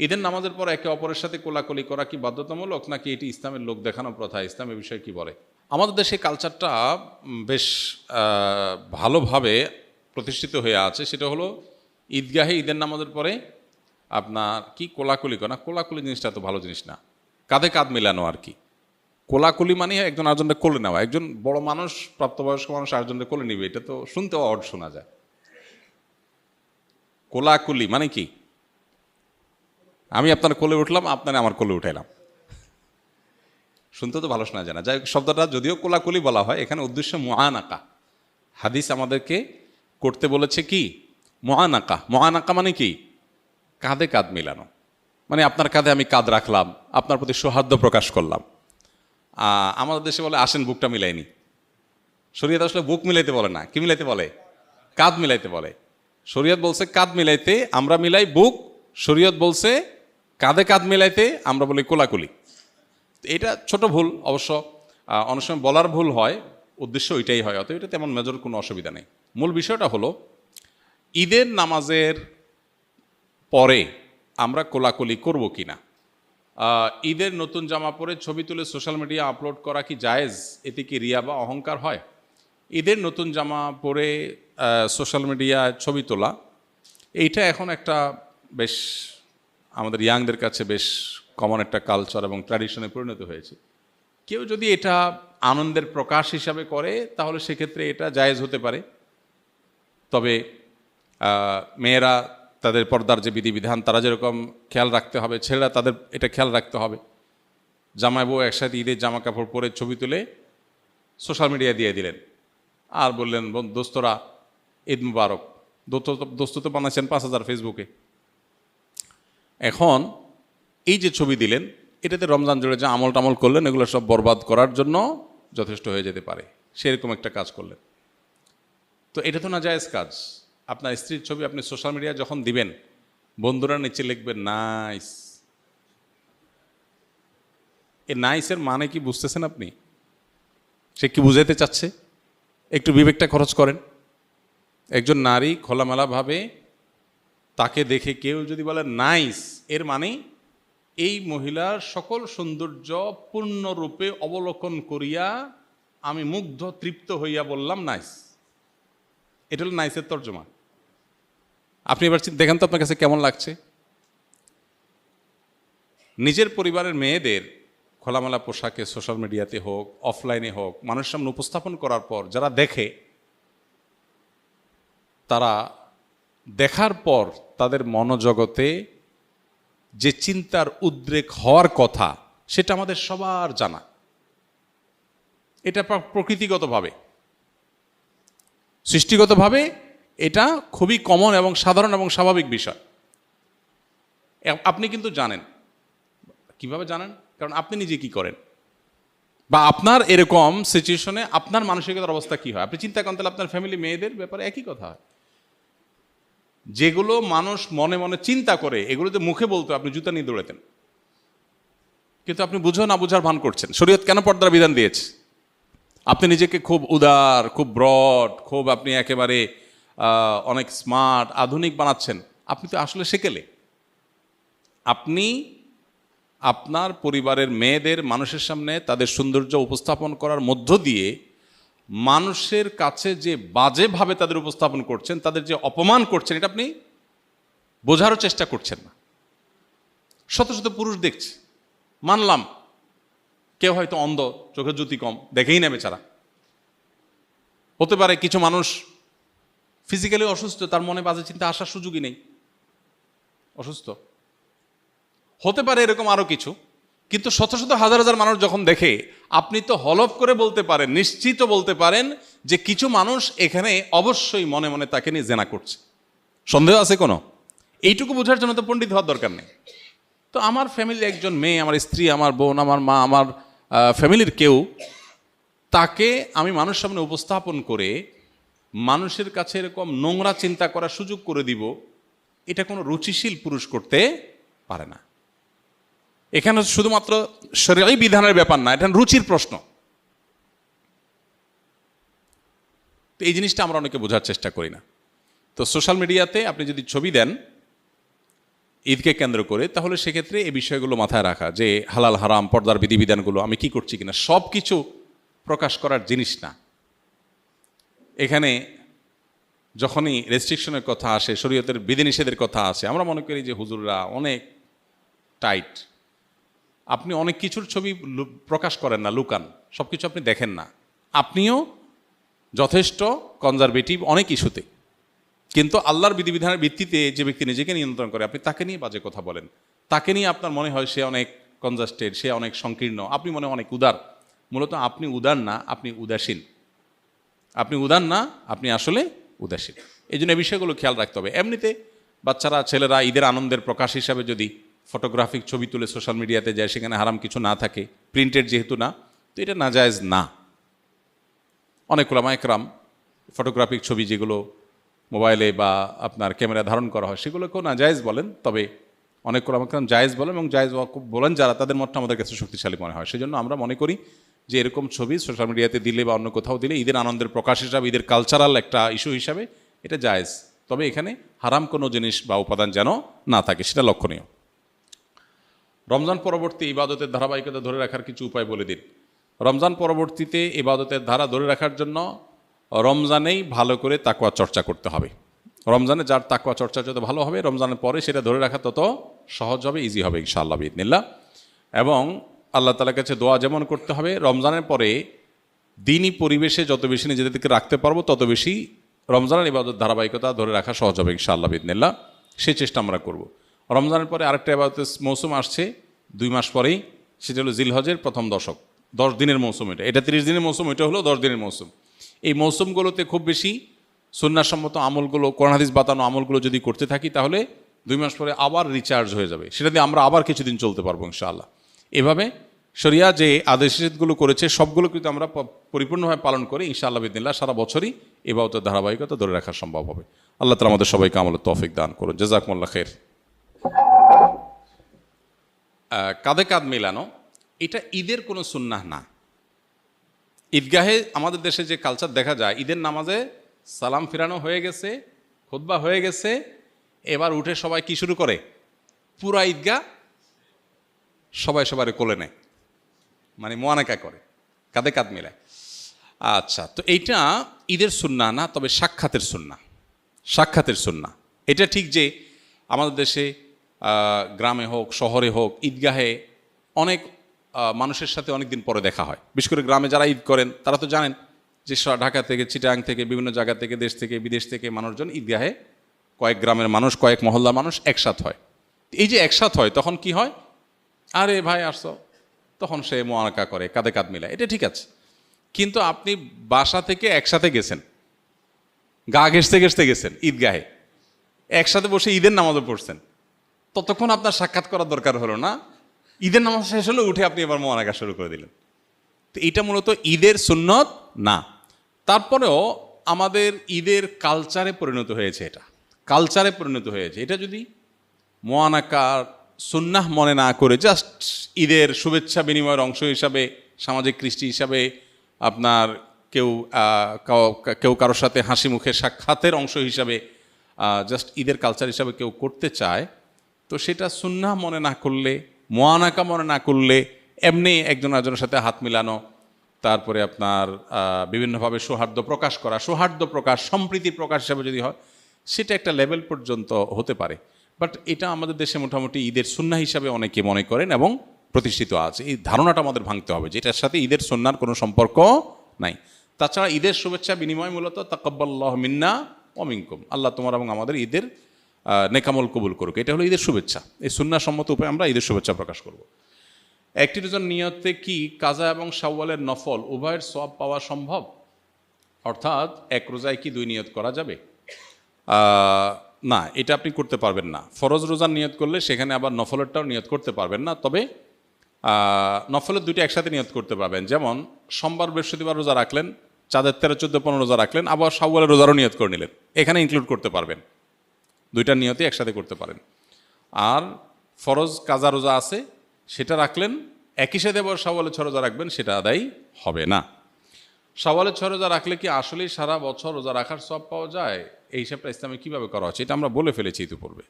ঈদের নামাজের পর একে অপরের সাথে কোলাকুলি করা কি বাধ্যতামূলক, নাকি এটি ইসলামের লোক দেখানো প্রথা? ইসলামের বিষয়ে কি বলে? আমাদের দেশে কালচারটা বেশ ভালোভাবে প্রতিষ্ঠিত হয়ে আছে। সেটা হলো ঈদগাহে ঈদের নামাজের পরে আপনার কি কোলাকুলি করা। কোলাকুলি জিনিসটা তো ভালো জিনিস না, কাঁধে কাঁধ মেলানো আর কি। কোলাকুলি মানে একজন আরেকজনকে কোলে নেওয়া। একজন বড় মানুষ, প্রাপ্তবয়স্ক মানুষ আরেকজনকে কোলে নিবে, এটা তো শুনতেও অড শোনা যায়। কোলাকুলি মানে কি? আমি আপনার কোলে উঠলাম, আপনারা আমার কোলে উঠাইলাম, শুনতে তো ভালো শোনা যায় না। যাই হোক, শব্দটা যদিও কোলাকুলি বলা হয়, এখানে উদ্দেশ্য মুআনাকা। হাদিস আমাদেরকে করতে বলেছে কি? মুআনাকা। মুআনাকা মানে কি? কাঁধে কাঁধ মিলানো। মানে আপনার কাঁধে আমি কাঁধ রাখলাম, আপনার প্রতি সৌহার্দ্য প্রকাশ করলাম। আমাদের দেশে বলে আসেন বুকটা মিলাইনি। শরীয়ত আসলে বুক মিলাইতে বলে না, কি মিলাইতে বলে? কাঁধ মিলাইতে বলে। শরীয়ত বলছে কাঁধ মিলাইতে, আমরা মিলাই বুক। শরীয়ত বলছে কাঁধে কাঁধ মিলাইতে, আমরা বলি কোলাকুলি। এটা ছোট ভুল অবশ্য, অনেক সময় বলার ভুল হয়, উদ্দেশ্য ওইটাই হয়, অতএব এটা তেমন মেজর কোনো অসুবিধা নেই। মূল বিষয়টা হলো ঈদের নামাজের পরে আমরা কোলাকুলি করব কি না। ঈদের নতুন জামা পরে ছবি তুলে সোশ্যাল মিডিয়া আপলোড করা কি জায়েজ? এতে কি রিয়া বা অহংকার হয়? ঈদের নতুন জামা পরে সোশ্যাল মিডিয়ায় ছবি তোলা, এইটা এখন একটা বেশ আমাদের ইয়াংদের কাছে বেশ কমন একটা কালচার এবং ট্র্যাডিশনে পরিণত হয়েছে। কেউ যদি এটা আনন্দের প্রকাশ হিসাবে করে তাহলে সেক্ষেত্রে এটা জায়েজ হতে পারে। তবে মেয়েরা তাদের পর্দার যে বিধিবিধান তারা যেরকম খেয়াল রাখতে হবে, ছেলেরা তাদের এটা খেয়াল রাখতে হবে। জামাই বউ একসাথে ঈদের জামা কাপড় পরে ছবি তুলে সোশ্যাল মিডিয়ায় দিয়ে দিলেন আর বললেন দোস্তরা ঈদ মুবারক। দোস্ত তো বানাচ্ছেন 5,000 ফেসবুকে। এখন এই যে ছবি দিলেন, এটাতে রমজান জুড়ে যে আমল টামল করলেন এগুলো সব বরবাদ করার জন্য যথেষ্ট হয়ে যেতে পারে। সেরকম একটা কাজ করলেন, তো এটা তো না জায়েজ কাজ। আপনার স্ত্রীর ছবি আপনি সোশ্যাল মিডিয়ায় যখন দিবেন, বন্ধুরা নিচে লিখবেন নাইস। এই নাইসের মানে কি বুঝতেছেন আপনি? সে কি বুঝাইতে চাচ্ছে? একটু বিবেকটা খরচ করেন। একজন নারী খোলামেলাভাবে তাকে দেখে কেউ যদি বলে নাইস, এর মানে এই মহিলার সকল সৌন্দর্য পূর্ণরূপে অবলোকন করিয়া আমি মুগ্ধ তৃপ্ত হইয়া বললাম নাইস। এটা হলো নাইসের তর্জমা। আপনি এবার দেখেন তো আপনার কাছে কেমন লাগছে। নিজের পরিবারের মেয়েদের খোলামেলা পোশাকে সোশ্যাল মিডিয়াতে হোক, অফলাইনে হোক, মানুষের সামনে উপস্থাপন করার পর যারা দেখে, তারা দেখার পর তাদের মনোজগতে যে চিন্তার উদ্রেক হওয়ার কথা সেটা আমাদের সবার জানা। এটা প্রকৃতিগতভাবে, সৃষ্টিগতভাবে এটা খুবই কমন এবং সাধারণ এবং স্বাভাবিক বিষয়। আপনি কিন্তু জানেন। কিভাবে জানেন? কারণ আপনি নিজে কি করেন, বা আপনার এরকম সিচুয়েশনে আপনার মানসিকতার অবস্থা কি হয়। আপনি চিন্তা করেন, তাহলে আপনার ফ্যামিলি মেয়েদের ব্যাপারে একই কথা হয়। যেগুলো মানুষ মনে মনে চিন্তা করে, এগুলোতে মুখে বলতো আপনি জুতা নিয়ে দৌড়াতেন, কিন্তু আপনি বুঝো না বুঝার ভান করছেন। শরীয়ত কেন পর্দার বিধান দিয়েছে? আপনি নিজেকে খুব উদার, খুব ব্রড, খুব আপনি একেবারে অনেক স্মার্ট, আধুনিক বানাচ্ছেন। আপনি তো আসলে সেকেলে। আপনি আপনার পরিবারের মেয়েদের মানুষের সামনে তাদের সৌন্দর্য উপস্থাপন করার মধ্য দিয়ে মানুষের কাছে যে বাজেভাবে তাদের উপস্থাপন করছেন, তাদের যে অপমান করছেন, এটা আপনি বোঝারও চেষ্টা করছেন না। শত শত পুরুষ দেখছে, মানলাম কেউ হয়তো অন্ধ, চোখের জ্যোতি কম, দেখেই নেবে ছাড়া। হতে পারে কিছু মানুষ ফিজিক্যালি অসুস্থ, তার মনে বাজে চিন্তা আসার সুযোগই নেই, অসুস্থ। হতে পারে এরকম আরো কিছু। কিন্তু শত শত হাজার হাজার মানুষ যখন দেখে, আপনি তো হলফ করে বলতে পারেন, নিশ্চিত বলতে পারেন যে কিছু মানুষ এখানে অবশ্যই মনে মনে তাকে নিয়ে জেনা করছে। সন্দেহ আছে কোনো? এইটুকু বোঝার জন্য তো পণ্ডিত হওয়ার দরকার নেই। তো আমার ফ্যামিলির একজন মেয়ে, আমার স্ত্রী, আমার বোন, আমার মা, আমার ফ্যামিলির কেউ, তাকে আমি মানুষের সামনে উপস্থাপন করে মানুষের কাছে এরকম নোংরা চিন্তা করার সুযোগ করে দিব, এটা কোনো রুচিশীল পুরুষ করতে পারে না। এখানে শুধুমাত্র শরীয়ী বিধানের ব্যাপার না, এটা রুচির প্রশ্ন। তো এই জিনিসটা আমরা অনেকে বোঝার চেষ্টা করি না। তো সোশ্যাল মিডিয়াতে আপনি যদি ছবি দেন, ঈদকে কেন্দ্র করে, তাহলে সেক্ষেত্রে এই বিষয়গুলো মাথায় রাখা যে হালাল হারাম পর্দার বিধিবিধানগুলো আমি কি করছি কিনা সব কিছু প্রকাশ করার জিনিস না। এখানে যখনই রেস্ট্রিকশনের কথা আসে, শরীয়তের বিধিনিষেধের কথা আসে, আমরা মনে করি যে হুজুররা অনেক টাইট, আপনি অনেক কিছুর ছবি প্রকাশ করেন না, লুকান, সব কিছু আপনি দেখেন না। আপনিও যথেষ্ট কনজারভেটিভ অনেক ইস্যুতে, কিন্তু আল্লাহর বিধিবিধানের ভিত্তিতে যে ব্যক্তি নিজেকে নিয়ন্ত্রণ করে, আপনি তাকে নিয়ে বাজে কথা বলেন, তাকে নিয়ে আপনার মনে হয় সে অনেক কনজাস্টেড, সে অনেক সংকীর্ণ, আপনি মনে হয় অনেক উদার। মূলত আপনি উদার না, আপনি উদাসীন। আপনি উদার না, আপনি আসলে উদাসীন। এই জন্য এই বিষয়গুলো খেয়াল রাখতে হবে। এমনিতে বাচ্চারা, ছেলেরা ঈদের আনন্দের প্রকাশ হিসাবে যদি ফটোগ্রাফিক ছবি তুলে সোশ্যাল মিডিয়াতে যায়, সেখানে হারাম কিছু না থাকে, প্রিন্টেড যেহেতু না, তো এটা নাজায়েজ না। অনেক উলামা একরাম ফটোগ্রাফিক ছবি যেগুলো মোবাইলে বা আপনার ক্যামেরা ধারণ করা হয় সেগুলোকেও নাজায়েজ বলেন, তবে অনেক উলামা একরাম জায়েজ বলেন, এবং জায়েজ বলেন যারা, তাদের মতটা আমাদের কাছে শক্তিশালী মনে হয়। সেজন্য আমরা মনে করি যে এরকম ছবি সোশ্যাল মিডিয়াতে দিলে বা অন্য কোথাও দিলে ঈদের আনন্দের প্রকাশ হিসাবে, ঈদের কালচারাল একটা ইস্যু হিসাবে এটা জায়েজ, তবে এখানে হারাম কোনো জিনিস বা উপাদান যেন না থাকে, সেটা লক্ষণীয়। রমজান পরবর্তী ইবাদতের ধারাবাহিকতা ধরে রাখার কিছু উপায় বলে দিন। রমজান পরবর্তীতে ইবাদতের ধারা ধরে রাখার জন্য রমজানেই ভালো করে তাকওয়া চর্চা করতে হবে। রমজানে যার তাকওয়া চর্চা যত ভালো হবে, রমজানের পরে সেটা ধরে রাখা তত সহজ হবে, ইজি হবে ইনশাআল্লাহ বিইذনিল্লাহ। এবং আল্লাহ তাআলার কাছে দোয়া যেমন করতে হবে, রমজানের পরে দিনই পরিবেশে যত বেশি নিজেদেরকে রাখতে পারবো, তত বেশি রমজানের ইবাদত ধারাবাহিকতা ধরে রাখা সহজ হবে ইনশাআল্লাহ বিইذনিল্লাহ। সেই চেষ্টা আমরা করব। রমজানের পরে আরেকটা ইবাদতের মৌসুম আসছে 2 মাস পরেই, সেটা হলো জিলহজের প্রথম দশক, 10 দিনের মৌসুম। এটা 30 দিনের মৌসুম, এটা হলো 10 দিনের মৌসুম। এই মৌসুমগুলোতে খুব বেশি সুন্নাহসম্মত আমলগুলো, কোরআন হাদিস বাতানো আমলগুলো যদি করতে থাকি, তাহলে 2 মাস পরে আবার রিচার্জ হয়ে যাবে, সেটা দিয়ে আমরা আবার কিছুদিন চলতে পারবো ইনশাআল্লাহ। এভাবে শরিয়া যে আদেশ নিষেধগুলো করেছে সবগুলো কিন্তু আমরা পরিপূর্ণভাবে পালন করি ইনশাআল্লাহ বিইذনিল্লাহ, সারা বছরই ইবাদতের ধারাবাহিকতা ধরে রাখা সম্ভব হবে। আল্লাহ তাআলা আমাদের সবাইকে আমলের তৌফিক দান করুন। জাযাকুমুল্লাহ খাইর। কাঁধে কাঁধ মেলানো এটা ঈদের কোনো সুন্নাহ না। ঈদগাহে আমাদের দেশে যে কালচার দেখা যায়, ঈদের নামাজে সালাম ফিরানো হয়ে গেছে, খুতবা হয়ে গেছে, এবার উঠে সবাই কি শুরু করে, পুরা ঈদগাহ সবাই সবার কোলে নেয়, মানে মুআনাকা করে, কাঁধে কাঁধ মেলায়। আচ্ছা, তো এইটা ঈদের সুন্নাহ না, তবে সাক্ষাতের সুন্নাহ। সাক্ষাতের সুন্নাহ এটা ঠিক যে আমাদের দেশে গ্রামে হোক শহরে হোক ঈদগাহে অনেক মানুষের সাথে অনেক দিন পরে দেখা হয়। বিশেষ করে গ্রামে যারা ঈদ করেন তারা তো জানেন যে ঢাকা থেকে, চিটাগাং থেকে, বিভিন্ন জায়গা থেকে, দেশ থেকে, বিদেশ থেকে মানুষজন ঈদগাহে, কয়েক গ্রামের মানুষ, কয়েক মহল্লার মানুষ একসাথ হয়। এই যে একসাথ হয়, তখন কি হয়, আরে ভাই আসছো, তখন সে মুআনাকা করে, কাঁধে কাঁধ মিলায়, এটা ঠিক আছে। কিন্তু আপনি বাসা থেকে একসাথে গেছেন, গা ঘেঁষতে ঘেঁষতে গেছেন ঈদগাহে, একসাথে বসে ঈদের নামাজও পড়ছেন, ততক্ষণ আপনার সাক্ষাৎ করার দরকার হলো না। ঈদের নামাজ শেষ হলে উঠে আপনি এবার মুআনাকা শুরু করে দিলেন। তো এটা মূলত ঈদের সুন্নত না। তারপরেও আমাদের ঈদের কালচারে পরিণত হয়েছে, এটা কালচারে পরিণত হয়েছে। এটা যদি মুআনাকার সুন্নাহ মনে না করে জাস্ট ঈদের শুভেচ্ছা বিনিময়ের অংশ হিসাবে, সামাজিক কৃষ্টি হিসাবে, আপনার কেউ কারোর সাথে হাসি মুখে সাক্ষাতের অংশ হিসাবে জাস্ট ঈদের কালচার হিসাবে কেউ করতে চায়, তো সেটা সুন্নাহ মনে না করলে, মুআনাকা মনে না করলে, এমনি একজন আরেকজনের সাথে হাত মিলানো, তারপরে আপনার বিভিন্নভাবে সৌহার্দ্য প্রকাশ করা, সৌহার্দ্য প্রকাশ, সম্প্রীতি প্রকাশ হিসাবে যদি হয়, সেটা একটা লেভেল পর্যন্ত হতে পারে। বাট এটা আমাদের দেশে মোটামুটি ঈদের সুন্নাহ হিসাবে অনেকে মনে করেন এবং প্রতিষ্ঠিত আছে। এই ধারণাটা আমাদের ভাঙতে হবে যে এটার সাথে ঈদের সুন্নাহর কোনো সম্পর্ক নাই। তাছাড়া ঈদের শুভেচ্ছা বিনিময় মূলত তাকাব্বালাল্লাহু মিন্না ওয়া মিনকুম, আল্লাহ তোমার এবং আমাদের ঈদের নেকামল কবুল করুক, এটা হলো ঈদের শুভেচ্ছা। এই সুন্নাহ সম্মত উপায়ে আমরা ঈদের শুভেচ্ছা প্রকাশ করব। একটি রোজার নিয়তে কি কাজা এবং শাওয়ালের নফল উভয়ের সওয়াব পাওয়া সম্ভব? অর্থাৎ এক রোজায় কি 2 নিয়ত করা যাবে? না, এটা আপনি করতে পারবেন না। ফরজ রোজার নিয়ত করলে সেখানে আবার নফলেরটাও নিয়ত করতে পারবেন না। তবে নফলের 2টি একসাথে নিয়ত করতে পারবেন। যেমন সোমবার বৃহস্পতিবার রোজা রাখলেন, চাঁদের 13, 14, 15 রোজা রাখলেন, আবার শাওয়ালের রোজারও নিয়ত করে নিলেন, এখানে ইনক্লুড করতে পারবেন, 2টা নিয়তই একসাথে করতে পারেন। আর ফরজ কাজা রোজা আছে, সেটা রাখলেন, একই সাথে আবার শাওয়ালের 6 রোজা রাখবেন, সেটা আদায় হবে না। শাওয়ালের 6 রোজা রাখলে কি আসলেই সারা বছর রোজা রাখার সওয়াব পাওয়া যায়? এই হিসাবটা ইসলামে কীভাবে করা হচ্ছে, এটা আমরা বলে ফেলেছি ইতিপূর্বে।